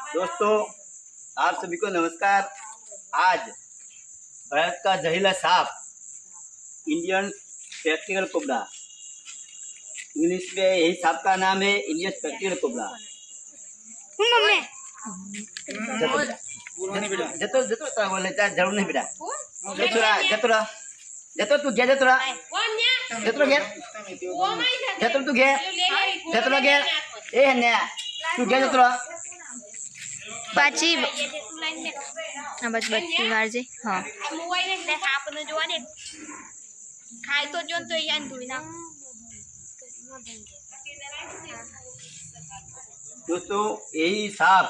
दोस्तों, आप सभी को नमस्कार। आज भारत का जहरीला सांप इंडियन स्पेक्टिकल कोबरा, इंग्लिश में यही सांप का नाम है इंडियन स्पेक्टिकल कोबरा। जतो जतो ता बोले ता जरूर नहीं बेटा। जतो तू गया जतो तू गया ए हन्या तू गया जतो पाची बस बच्ची मारजे हाँ खाए तो जो तो यान धुई ना। दोस्तों, यही सांप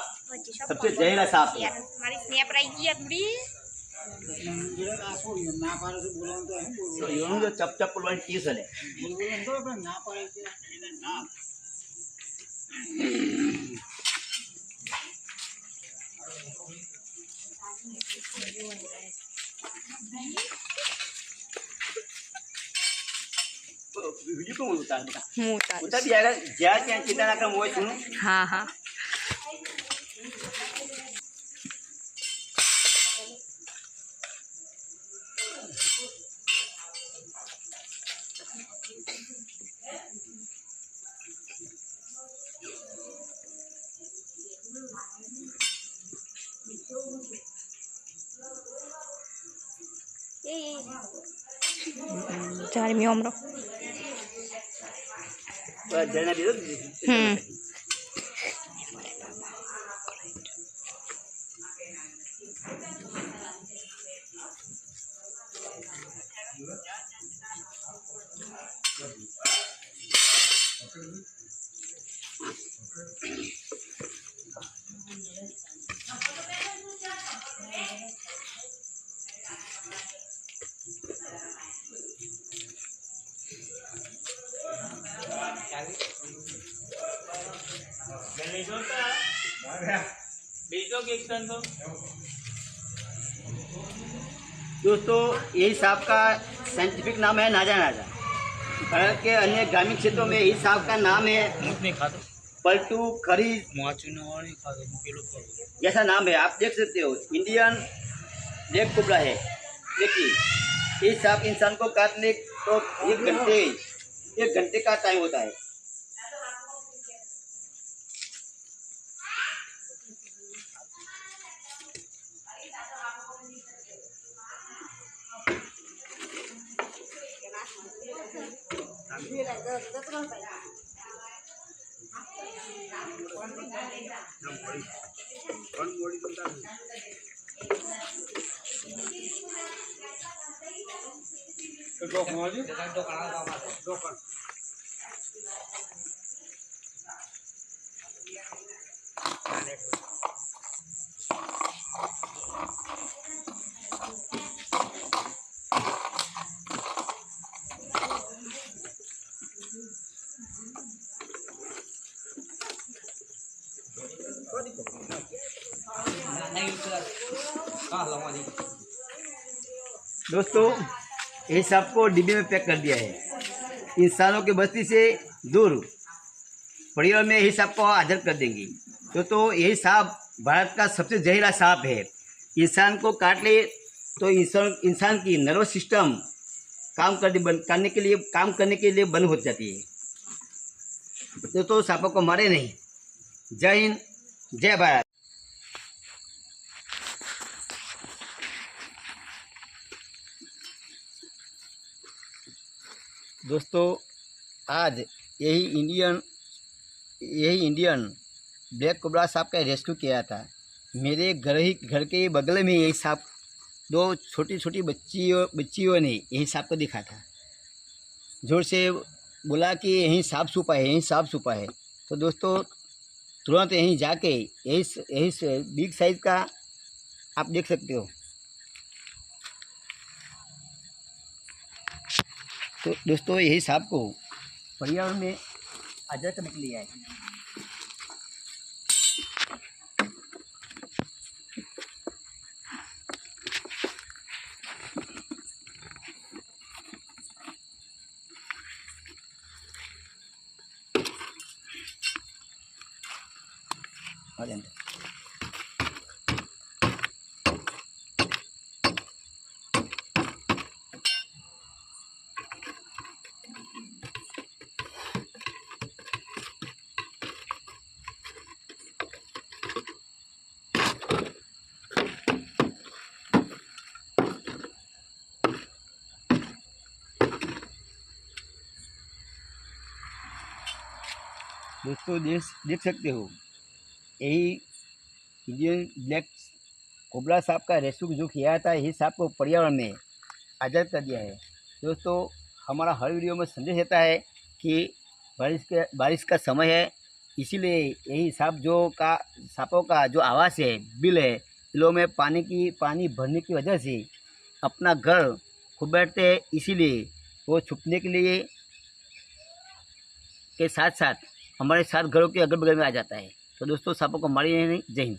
सबसे जहरीला सांप है। हमारी स्नैप रही है थोड़ी तो यूं जो चप चप पुलवानी चीज है। वीडियो को उतार बेटा, उतार भी आएगा। ज्यादा क्या चिंता ना कर, वो सुनो। हाँ हाँ चार मी ओमरो जरना भी दो। दोस्तों, यही सांप का साइंटिफिक नाम है नाजा नाजा। भारत के अन्य ग्रामीण क्षेत्रों में यही सांप का नाम है पलटू खरीद, जैसा नाम है। आप देख सकते हो, इंडियन ब्लैक कोबरा है। देखिए, ये सांप इंसान को काटने तो एक घंटे का टाइम होता है। दोस्तों, ये सांप को डिब्बे में पैक कर दिया है। इंसानों की बस्ती से दूर परिवार में यही सांप को हाजिर कर देंगे। तो यही सांप भारत का सबसे जहरीला सांप है। इंसान को काट ले तो इंसान की नर्वस सिस्टम काम करने के लिए बंद हो जाती है। तो सांपों को मारे नहीं। जय हिंद, जय भारत। दोस्तों, आज यही इंडियन ब्लैक कोबरा सांप का रेस्क्यू किया था। मेरे घर के बगल में यही सांप, दो छोटी छोटी बच्चियों ने यही सांप को दिखा था। जोर से बोला कि यहीं सांप छुपा है। तो दोस्तों, तुरंत यहीं जाके यही बिग साइज का आप देख सकते हो। तो दोस्तों, यही सांप को पर्यावरण में हाजिर करने के लिए आए। और दोस्तों देख सकते हो, यही इंडियन ब्लैक कोबरा सांप का रेस्क्यू जो किया था, यही सांप को पर्यावरण में आज़ाद कर दिया है। दोस्तों हमारा हर वीडियो में संदेश रहता है कि बारिश का समय है, इसीलिए यही सांपों का जो आवास है, बिल है, बिलों में पानी भरने की वजह से अपना घर खुद बैठते हैं, इसीलिए वो छुपने के लिए के साथ साथ हमारे साथ घरों के अगल बगल में आ जाता है। तो दोस्तों सांपों को मारिए नहीं। जय हिंद।